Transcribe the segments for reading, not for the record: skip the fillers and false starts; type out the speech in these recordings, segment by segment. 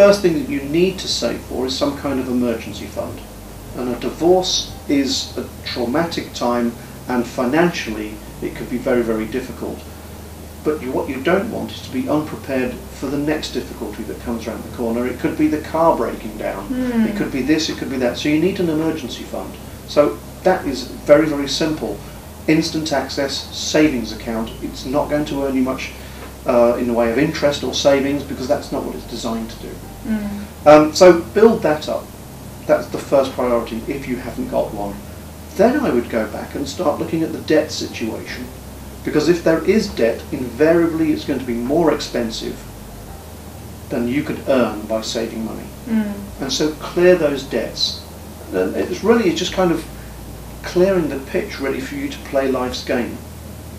first thing that you need to save for is some kind of emergency fund. And a divorce is a traumatic time, and financially it could be very, very difficult. But what you don't want is to be unprepared for the next difficulty that comes around the corner. It could be the car breaking down, it could be this, it could be that. So you need an emergency fund. So that is very, very simple. Instant access, savings account. It's not going to earn you much in the way of interest or savings, because that's not what it's designed to do. So build that up. That's the first priority if you haven't got one. Then I would go back and start looking at the debt situation, because if there is debt, invariably it's going to be more expensive than you could earn by saving money. And so clear those debts. And it's just kind of clearing the pitch ready for you to play life's game.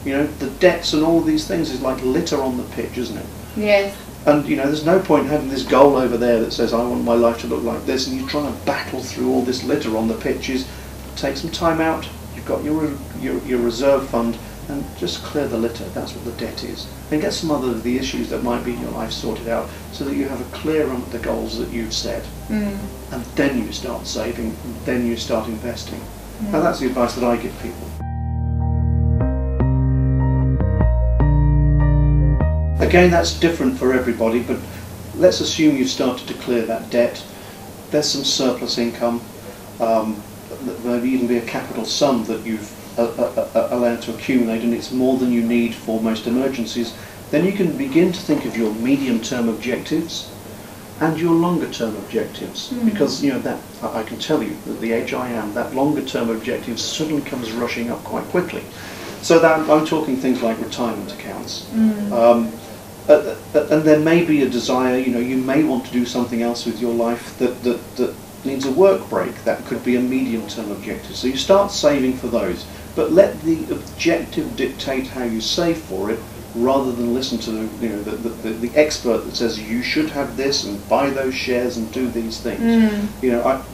You know, the debts and all these things is like litter on the pitch, isn't it? Yes. And you know, there's no point having this goal over there that says I want my life to look like this, and you're trying to battle through all this litter on the pitches. Take some time out. You've got your reserve fund, and just clear the litter. That's what the debt is. And get some other of the issues that might be in your life sorted out, so that you have a clear run at the goals that you've set. And then you start saving, and then you start investing. Now that's the advice that I give people. Again, that's different for everybody, but let's assume you've started to clear that debt. There's some surplus income, maybe even be a capital sum that you've allowed to accumulate, and it's more than you need for most emergencies. Then you can begin to think of your medium-term objectives and your longer-term objectives, because you know that I can tell you that the age I am, that longer-term objective suddenly comes rushing up quite quickly. So that I'm talking things like retirement accounts. And there may be a desire, you know, you may want to do something else with your life that needs a work break. That could be a medium-term objective. So you start saving for those, but let the objective dictate how you save for it, rather than listen to the expert that says you should have this and buy those shares and do these things. You know,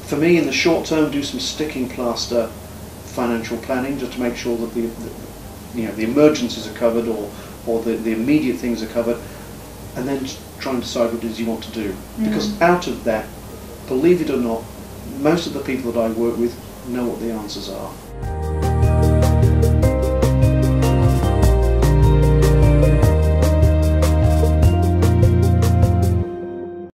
for me, in the short term, do some sticking plaster financial planning, just to make sure that the emergencies are covered, or the immediate things are covered, and then try and decide what it is you want to do. Because out of that, believe it or not, most of the people that I work with know what the answers are.